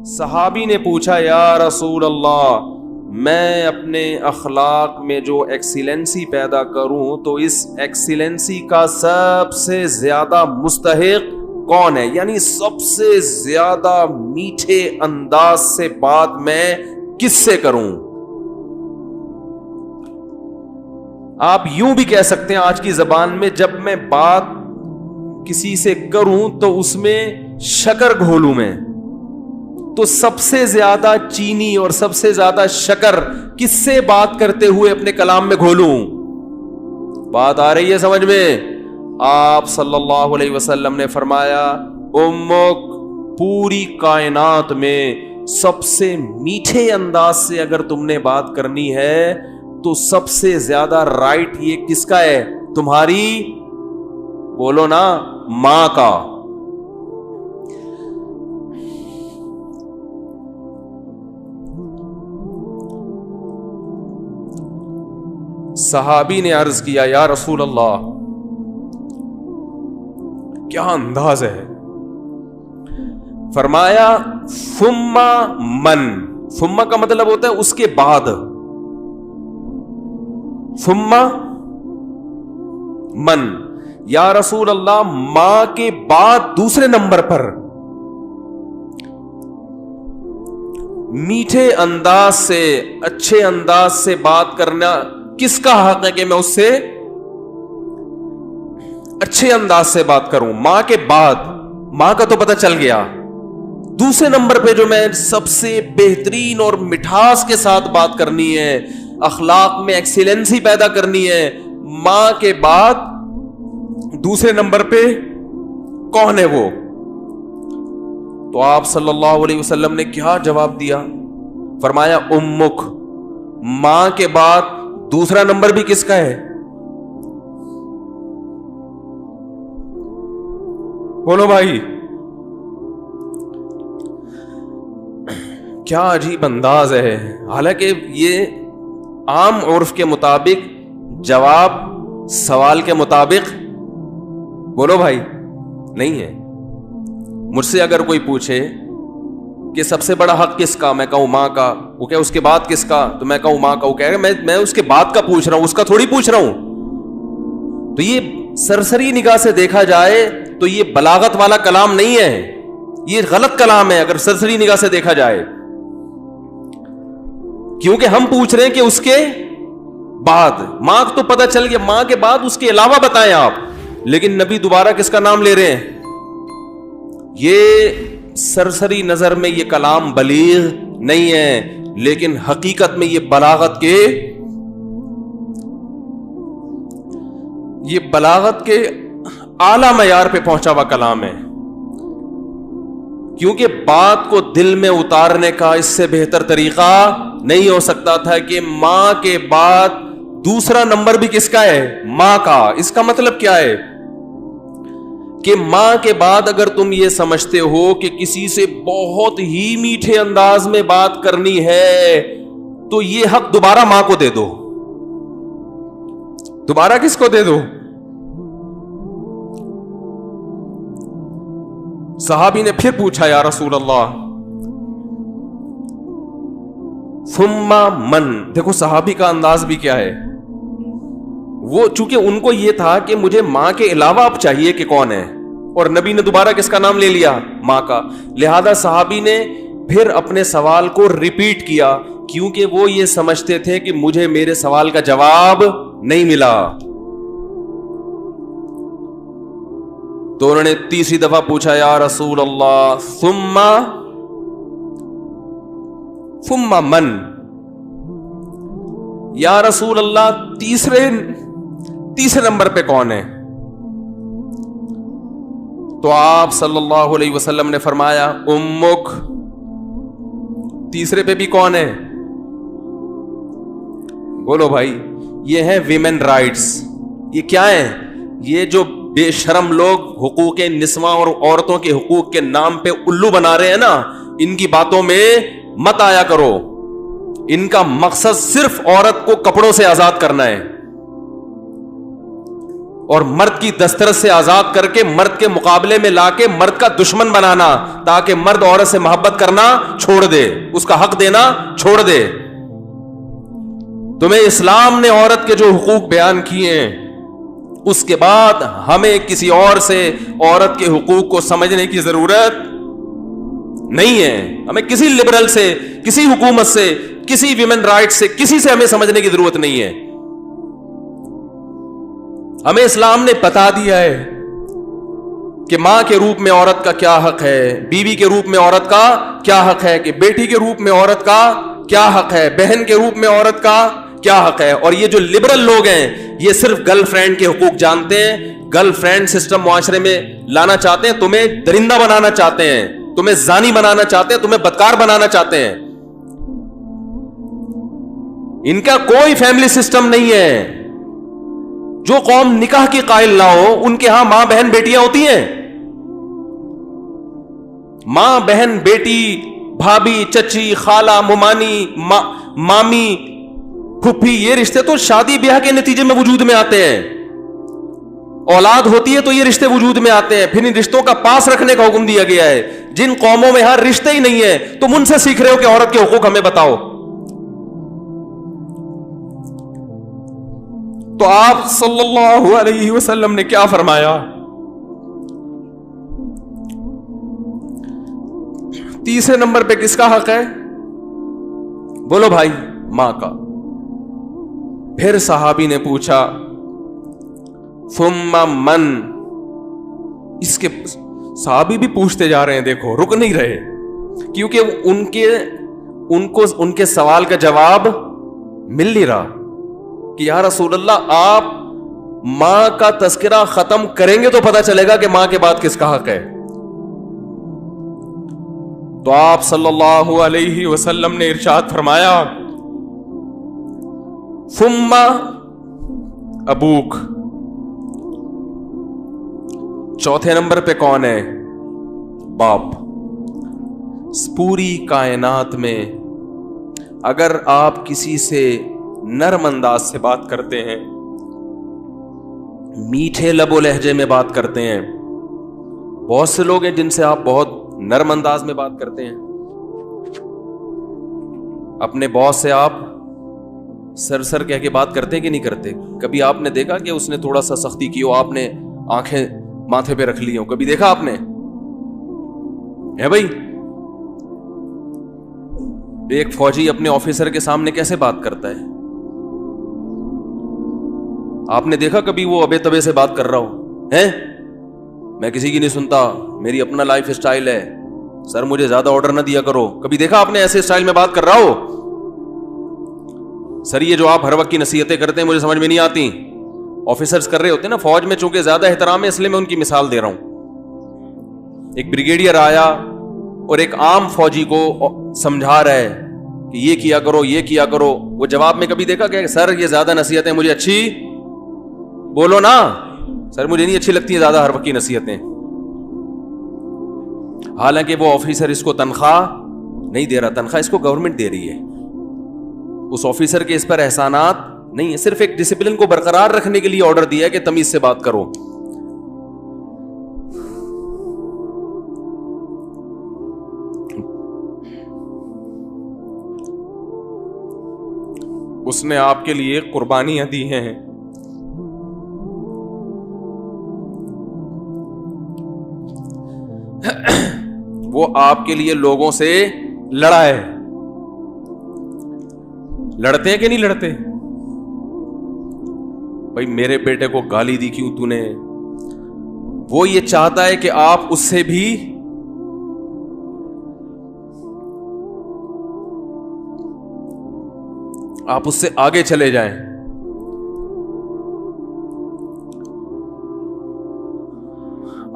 صحابی نے پوچھا یا رسول اللہ میں اپنے اخلاق میں جو ایکسیلنسی پیدا کروں تو اس ایکسیلنسی کا سب سے زیادہ مستحق کون ہے؟ یعنی سب سے زیادہ میٹھے انداز سے بات میں کس سے کروں؟ آپ یوں بھی کہہ سکتے ہیں آج کی زبان میں، جب میں بات کسی سے کروں تو اس میں شکر گھولوں میں، تو سب سے زیادہ چینی اور سب سے زیادہ شکر کس سے بات کرتے ہوئے اپنے کلام میں گھولوں؟ بات آ رہی ہے سمجھ میں؟ آپ صلی اللہ علیہ وسلم نے فرمایا امک، پوری کائنات میں سب سے میٹھے انداز سے اگر تم نے بات کرنی ہے تو سب سے زیادہ رائٹ یہ کس کا ہے؟ تمہاری، بولو نا، ماں کا۔ صحابی نے عرض کیا یا رسول اللہ کیا انداز ہے؟ فرمایا ثم من، ثم کا مطلب ہوتا ہے اس کے بعد، ثم من، یا رسول اللہ ماں کے بعد دوسرے نمبر پر میٹھے انداز سے، اچھے انداز سے بات کرنا کس کا حق ہے کہ میں اس سے اچھے انداز سے بات کروں؟ ماں کے بعد، ماں کا تو پتہ چل گیا، دوسرے نمبر پہ جو میں سب سے بہترین اور مٹھاس کے ساتھ بات کرنی ہے، اخلاق میں ایکسیلنسی پیدا کرنی ہے، ماں کے بعد دوسرے نمبر پہ کون ہے وہ؟ تو آپ صلی اللہ علیہ وسلم نے کیا جواب دیا؟ فرمایا امک، ماں کے بعد دوسرا نمبر بھی کس کا ہے؟ بولو بھائی، کیا عجیب انداز ہے۔ حالانکہ یہ عام عرف کے مطابق جواب سوال کے مطابق، بولو بھائی، نہیں ہے۔ مجھ سے اگر کوئی پوچھے کہ سب سے بڑا حق کس کا، میں کہوں ماں کا، وہ کہ اس کے بعد کس کا، تو میں کہوں ماں کا، وہ کہے گا میں اس کے بعد کا پوچھ رہا ہوں، اس کا تھوڑی پوچھ رہا ہوں۔ تو یہ سرسری نگاہ سے دیکھا جائے تو یہ بلاغت والا کلام نہیں ہے، یہ غلط کلام ہے اگر سرسری نگاہ سے دیکھا جائے، کیونکہ ہم پوچھ رہے ہیں کہ اس کے بعد، ماں تو پتہ چل گیا، ماں کے بعد اس کے علاوہ بتائیں آپ، لیکن نبی دوبارہ کس کا نام لے رہے ہیں؟ یہ سرسری نظر میں یہ کلام بلیغ نہیں ہے، لیکن حقیقت میں یہ بلاغت کے اعلی معیار پہ پہنچا ہوا کلام ہے، کیونکہ بات کو دل میں اتارنے کا اس سے بہتر طریقہ نہیں ہو سکتا تھا کہ ماں کے بعد دوسرا نمبر بھی کس کا ہے؟ ماں کا۔ اس کا مطلب کیا ہے کہ ماں کے بعد اگر تم یہ سمجھتے ہو کہ کسی سے بہت ہی میٹھے انداز میں بات کرنی ہے تو یہ حق دوبارہ ماں کو دے دو۔ دوبارہ کس کو دے دو؟ صحابی نے پھر پوچھا یا رسول اللہ ثم من، دیکھو صحابی کا انداز بھی کیا ہے، وہ چونکہ ان کو یہ تھا کہ مجھے ماں کے علاوہ اب چاہیے کہ کون ہے، اور نبی نے دوبارہ کس کا نام لے لیا؟ ماں کا۔ لہذا صحابی نے پھر اپنے سوال کو ریپیٹ کیا، کیونکہ وہ یہ سمجھتے تھے کہ مجھے میرے سوال کا جواب نہیں ملا۔ تو انہوں نے تیسری دفعہ پوچھا یا رسول اللہ ثم من، یا رسول اللہ تیسرے نمبر پہ کون ہے؟ تو آپ صلی اللہ علیہ وسلم نے فرمایا امک، تیسرے پہ بھی کون ہے؟ بولو بھائی، یہ ہے ویمن رائٹس۔ یہ کیا ہے؟ یہ جو بے شرم لوگ حقوق نسواں اور عورتوں کے حقوق کے نام پہ الو بنا رہے ہیں نا، ان کی باتوں میں مت آیا کرو، ان کا مقصد صرف عورت کو کپڑوں سے آزاد کرنا ہے۔ اور مرد کی دسترس سے آزاد کر کے مرد کے مقابلے میں لا کے مرد کا دشمن بنانا تاکہ مرد عورت سے محبت کرنا چھوڑ دے, اس کا حق دینا چھوڑ دے. تمہیں اسلام نے عورت کے جو حقوق بیان کیے ہیں اس کے بعد ہمیں کسی اور سے عورت کے حقوق کو سمجھنے کی ضرورت نہیں ہے. ہمیں کسی لبرل سے, کسی حکومت سے, کسی ویمن رائٹ سے, کسی سے ہمیں سمجھنے کی ضرورت نہیں ہے. ہمیں اسلام نے بتا دیا ہے کہ ماں کے روپ میں عورت کا کیا حق ہے, بیوی کے روپ میں عورت کا کیا حق ہے, کہ بیٹی کے روپ میں عورت کا کیا حق ہے, بہن کے روپ میں عورت کا کیا حق ہے. اور یہ جو لبرل لوگ ہیں یہ صرف گرل فرینڈ کے حقوق جانتے ہیں, گرل فرینڈ سسٹم معاشرے میں لانا چاہتے ہیں, تمہیں درندہ بنانا چاہتے ہیں, تمہیں زانی بنانا چاہتے ہیں, تمہیں بدکار بنانا چاہتے ہیں. ان کا کوئی فیملی سسٹم نہیں ہے. جو قوم نکاح کی قائل نہ ہو ان کے ہاں ماں بہن بیٹیاں ہوتی ہیں. ماں بہن بیٹی, بھابھی, چچی, خالہ, ممانی, مامی, پھپھی, یہ رشتے تو شادی بیاہ کے نتیجے میں وجود میں آتے ہیں. اولاد ہوتی ہے تو یہ رشتے وجود میں آتے ہیں. پھر ان رشتوں کا پاس رکھنے کا حکم دیا گیا ہے. جن قوموں میں ہاں رشتے ہی نہیں ہے تم ان سے سیکھ رہے ہو کہ عورت کے حقوق ہمیں بتاؤ. تو آپ صلی اللہ علیہ وسلم نے کیا فرمایا؟ تیسرے نمبر پہ کس کا حق ہے؟ بولو بھائی, ماں کا. پھر صحابی نے پوچھا ثم من. اس کے صحابی بھی پوچھتے جا رہے ہیں, دیکھو رک نہیں رہے, کیونکہ ان کے سوال کا جواب مل نہیں رہا کہ یا رسول اللہ آپ ماں کا تذکرہ ختم کریں گے تو پتہ چلے گا کہ ماں کے بعد کس کا حق ہے. تو آپ صلی اللہ علیہ وسلم نے ارشاد فرمایا ثم ابوک. چوتھے نمبر پہ کون ہے؟ باپ. پوری کائنات میں اگر آپ کسی سے نرم انداز سے بات کرتے ہیں, میٹھے لب و لہجے میں بات کرتے ہیں, بہت سے لوگ ہیں جن سے آپ بہت نرم انداز میں بات کرتے ہیں. اپنے باس سے آپ سر کہہ کے بات کرتے کہ نہیں کرتے؟ کبھی آپ نے دیکھا کہ اس نے تھوڑا سا سختی کی ہو, آپ نے آنکھیں ماتھے پہ رکھ لی ہوں؟ کبھی دیکھا آپ نے؟ ہے بھائی, ایک فوجی اپنے آفیسر کے سامنے کیسے بات کرتا ہے؟ آپ نے دیکھا کبھی وہ ابے تبے سے بات کر رہا ہو؟ ہیں میں کسی کی نہیں سنتا, میری اپنا لائف اسٹائل ہے, سر مجھے زیادہ آرڈر نہ دیا کرو. کبھی دیکھا آپ نے ایسے اسٹائل میں بات کر رہا ہو؟ سر یہ جو آپ ہر وقت کی نصیحتیں کرتے ہیں مجھے سمجھ میں نہیں آتی. آفیسرز کر رہے ہوتے ہیں نا, فوج میں چونکہ زیادہ احترام ہے اس لیے میں ان کی مثال دے رہا ہوں. ایک بریگیڈیئر آیا اور ایک عام فوجی کو سمجھا رہا ہے کہ یہ کیا کرو, یہ کیا کرو. وہ جواب میں کبھی دیکھا کہ سر یہ زیادہ نصیحتیں مجھے اچھی, بولو نا سر مجھے نہیں اچھی لگتی ہیں زیادہ ہر وقت کی نصیحتیں. حالانکہ وہ آفیسر اس کو تنخواہ نہیں دے رہا, تنخواہ اس کو گورنمنٹ دے رہی ہے. اس آفیسر کے اس پر احسانات نہیں ہے, صرف ایک ڈسپلن کو برقرار رکھنے کے لیے آرڈر دیا ہے کہ تمیز سے بات کرو. اس نے آپ کے لیے قربانیاں دی ہیں, وہ آپ کے لیے لوگوں سے لڑا ہے. لڑتے ہیں کہ نہیں لڑتے؟ بھائی میرے بیٹے کو گالی دی کیوں تو نے؟ وہ یہ چاہتا ہے کہ آپ اس سے بھی آپ اس سے آگے چلے جائیں.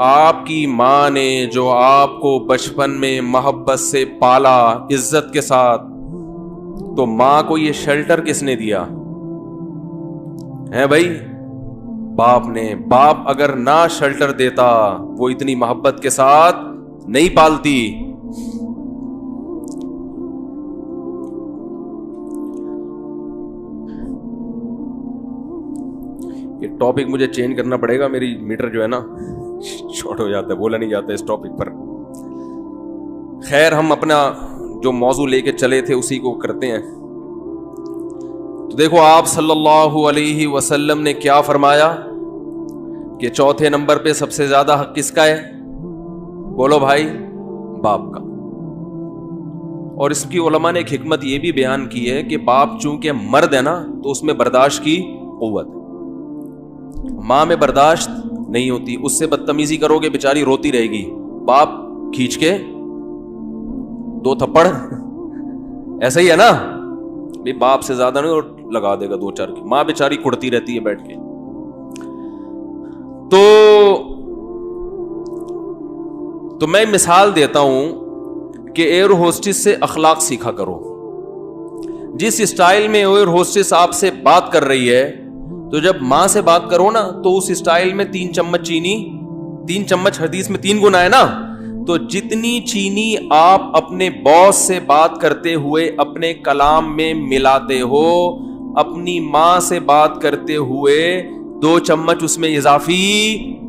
آپ کی ماں نے جو آپ کو بچپن میں محبت سے پالا عزت کے ساتھ, تو ماں کو یہ شیلٹر کس نے دیا ہے بھائی؟ باپ نے. باپ اگر نہ شیلٹر دیتا وہ اتنی محبت کے ساتھ نہیں پالتی. یہ ٹاپک مجھے چینج کرنا پڑے گا, میری میٹر جو ہے نا شارٹ ہو جاتا ہے, بولا نہیں جاتا اس ٹاپک پر. خیر, ہم اپنا جو موضوع لے کے چلے تھے اسی کو کرتے ہیں. تو دیکھو آپ صلی اللہ علیہ وسلم نے کیا فرمایا کہ چوتھے نمبر پہ سب سے زیادہ حق کس کا ہے؟ بولو بھائی, باپ کا. اور اس کی علماء نے ایک حکمت یہ بھی بیان کی ہے کہ باپ چونکہ مرد ہے نا تو اس میں برداشت کی قوت, ماں میں برداشت نہیں ہوتی. اس سے بدتمیزی کرو گے بیچاری روتی رہے گی, باپ کھینچ کے 2 تھپڑ ایسا ہی ہے نا, بھی باپ سے زیادہ نہیں اور لگا دے گا 2-4 کی. ماں بیچاری کڑتی رہتی ہے بیٹھ کے. تو میں مثال دیتا ہوں کہ ایئر ہوسٹس سے اخلاق سیکھا کرو. جس اسٹائل میں ایئر ہوسٹس آپ سے بات کر رہی ہے, تو جب ماں سے بات کرو نا تو اس اسٹائل میں 3 چمچ چینی, 3 چمچ حدیث میں 3 گنا ہے نا, تو جتنی چینی آپ اپنے باس سے بات کرتے ہوئے اپنے کلام میں ملاتے ہو, اپنی ماں سے بات کرتے ہوئے 2 چمچ اس میں اضافی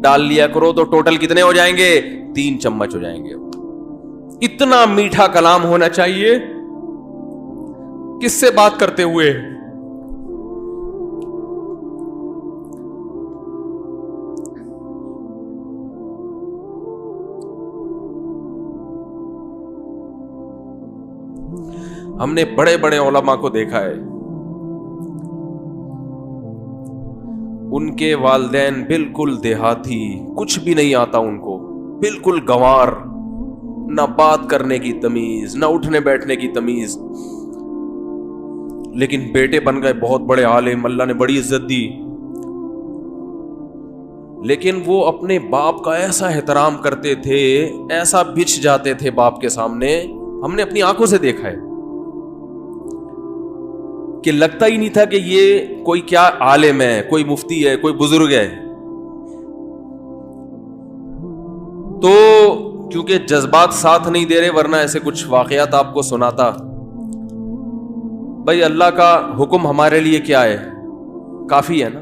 ڈال لیا کرو, تو ٹوٹل کتنے ہو جائیں گے؟ 3 چمچ ہو جائیں گے. اتنا میٹھا کلام ہونا چاہیے کس سے بات کرتے ہوئے؟ ہم نے بڑے بڑے علماء کو دیکھا ہے, ان کے والدین بالکل دیہاتی, کچھ بھی نہیں آتا ان کو, بالکل گنوار, نہ بات کرنے کی تمیز, نہ اٹھنے بیٹھنے کی تمیز, لیکن بیٹے بن گئے بہت بڑے عالم, اللہ نے بڑی عزت دی. لیکن وہ اپنے باپ کا ایسا احترام کرتے تھے, ایسا بچھ جاتے تھے باپ کے سامنے, ہم نے اپنی آنکھوں سے دیکھا ہے کہ لگتا ہی نہیں تھا کہ یہ کوئی کیا عالم ہے, کوئی مفتی ہے, کوئی بزرگ ہے. تو کیونکہ جذبات ساتھ نہیں دے رہے, ورنہ ایسے کچھ واقعات آپ کو سناتا. بھائی اللہ کا حکم ہمارے لیے کیا ہے؟ کافی ہے نا.